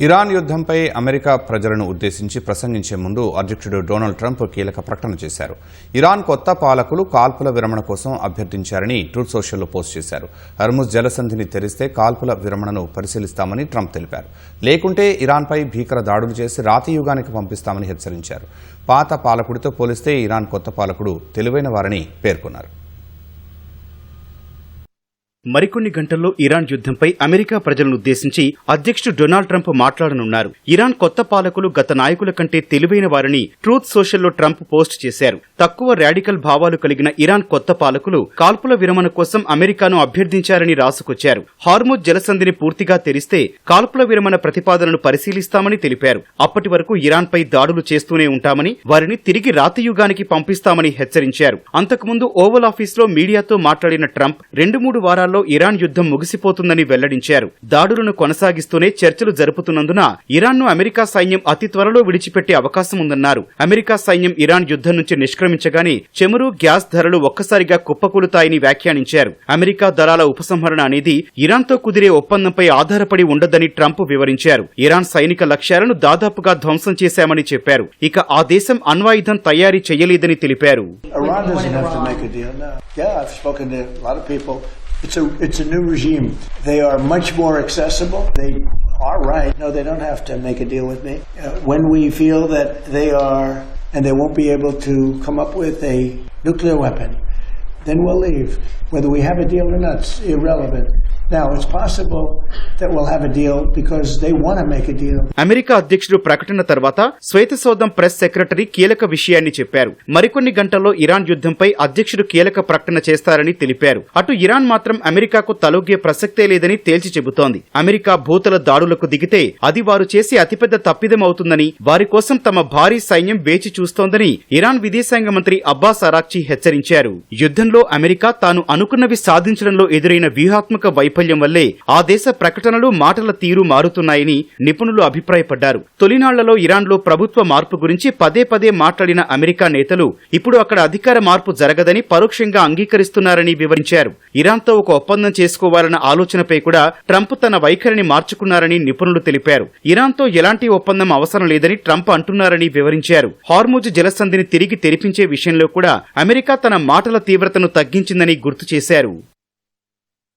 Iran యుద్ధంపై America ప్రజలను ఉద్దేశించి ప్రసంగించే ముందు అధ్యక్షుడు డొనాల్డ్ ట్రంప్ కీలక ప్రకటన చేశారు. ఇరాన్ కొత్త పాలకులు కాల్పుల విరమణ కోసం అభ్యర్థించారని ట్రూత్ సోషల్లో పోస్ట్ చేశారు. హర్ముజ్ జలసంధిని తెరిస్తే కాల్పుల విరమణను పరిశీలిస్తామని ట్రంప్ తెలిపారు. లేకుంటే ఇరాన్పై భీకర దాడులు చేసి రాతి యుగానికి పంపిస్తామని హెచ్చరించారు. పాత పాలకుడితో పోలిస్తే ఇరాన్ కొత్త పాలకుడు తెలివైన వారని పేర్కొన్నారు. మరికొన్ని గంటల్లో ఇరాన్ యుద్ధంపై అమెరికా ప్రజలను ఉద్దేశించి అధ్యక్షుడు డొనాల్డ్ ట్రంప్ మాట్లాడనున్నారు. ఇరాన్ కొత్త పాలకులు గత నాయకుల కంటే తెలివైన వారని ట్రూత్ సోషల్లో ట్రంప్ పోస్ట్ చేశారు. తక్కువ రాడికల్ భావాలు కలిగిన ఇరాన్ కొత్త పాలకులు కాల్పుల విరమణ కోసం అమెరికాను అభ్యర్థించారని రాసుకొచ్చారు. హార్ముజ్ జలసంధిని పూర్తిగా తెరిస్తే కాల్పుల విరమణ ప్రతిపాదనను పరిశీలిస్తామని తెలిపారు. అప్పటి వరకు ఇరాన్పై దాడులు చేస్తూనే ఉంటామని, వారిని తిరిగి రాతి యుగానికి పంపిస్తామని హెచ్చరించారు. అంతకుముందు ఓవల్ ఆఫీస్లో మీడియాతో మాట్లాడిన ట్రంప్ 2-3 వారాల్లో ఇరాన్ యుద్ధం ముగిసిపోతుందని వెల్లడించారు. దాడులను కొనసాగిస్తూనే చర్చలు జరుపుతున్నందున ఇరాన్ను అమెరికా సైన్యం అతి త్వరలో విడిచిపెట్టే అవకాశం ఉందన్నారు. అమెరికా సైన్యం ఇరాన్ యుద్ధం నుంచి నిష్క్రమించగానే చమురు, గ్యాస్ ధరలు ఒక్కసారిగా కుప్పకూలుతాయని వ్యాఖ్యానించారు. అమెరికా దళాల ఉపసంహరణ అనేది ఇరాన్తో కుదిరే ఒప్పందంపై ఆధారపడి ఉండదని ట్రంప్ వివరించారు. ఇరాన్ సైనిక లక్ష్యాలను దాదాపుగా ధ్వంసం చేశామని చెప్పారు. ఇక ఆ దేశం అణ్వాయుధం తయారీ చేయలేదని తెలిపారు. It's a new regime. They are much more accessible. They are right. No, they don't have to make a deal with me. When we feel that they are, and they won't be able to come up with a nuclear weapon, then we'll leave. Whether we have a deal or not, it's irrelevant. Now, it's possible that we'll have a deal because they want to make a deal. America అధ్యక్షుడు ప్రకటన తర్వాత శ్వేతసౌధం press secretary కీలక విషయాన్ని చెప్పారు. మరికొన్ని గంటల్లో Iran యుద్ధంపై అధ్యక్షుడు కీలక ప్రకటన చేస్తారని తెలిపారు. అటు ఇరాన్ మాత్రం అమెరికాకు తలొగ్గే ప్రసక్తే లేదని తేల్చి చెబుతోంది. అమెరికా భూతల దాడులకు దిగితే అది వారు చేసే అతిపెద్ద తప్పిదం అవుతుందని, వారి కోసం తమ భారీ సైన్యం వేచి చూస్తోందని ఇరాన్ విదేశాంగ మంత్రి అబ్బాస్ అరాక్చీ హెచ్చరించారు. యుద్ధంలో అమెరికా తాను అనుకున్నవి సాధించడంలో ఎదురైన వ్యూహాత్మక వైఫల్యం వల్లే ఆ దేశ ప్రకటనలు, మాటల తీరు మారుతున్నాయని నిపుణులు అభిప్రాయపడ్డారు. తొలినాళ్లలో ఇరాన్లో ప్రభుత్వ మార్పు గురించి పదే పదే మాట్లాడిన అమెరికా నేతలు ఇప్పుడు అక్కడ అధికార మార్పు జరగదని పరోక్షంగా అంగీకరిస్తున్నారని వివరించారు. ఇరాన్తో ఒక ఒప్పందం చేసుకోవాలన్న ఆలోచనపై కూడా ట్రంప్ తన వైఖరిని మార్చుకున్నారని నిపుణులు తెలిపారు. ఇరాన్తో ఎలాంటి ఒప్పందం అవసరం లేదని ట్రంప్ అంటున్నారని వివరించారు. హార్ముజ్ జలసంధిని తిరిగి తెరిపించే విషయంలో కూడా అమెరికా తన మాటల తీవ్రతను తగ్గించిందని గుర్తు చేశారు.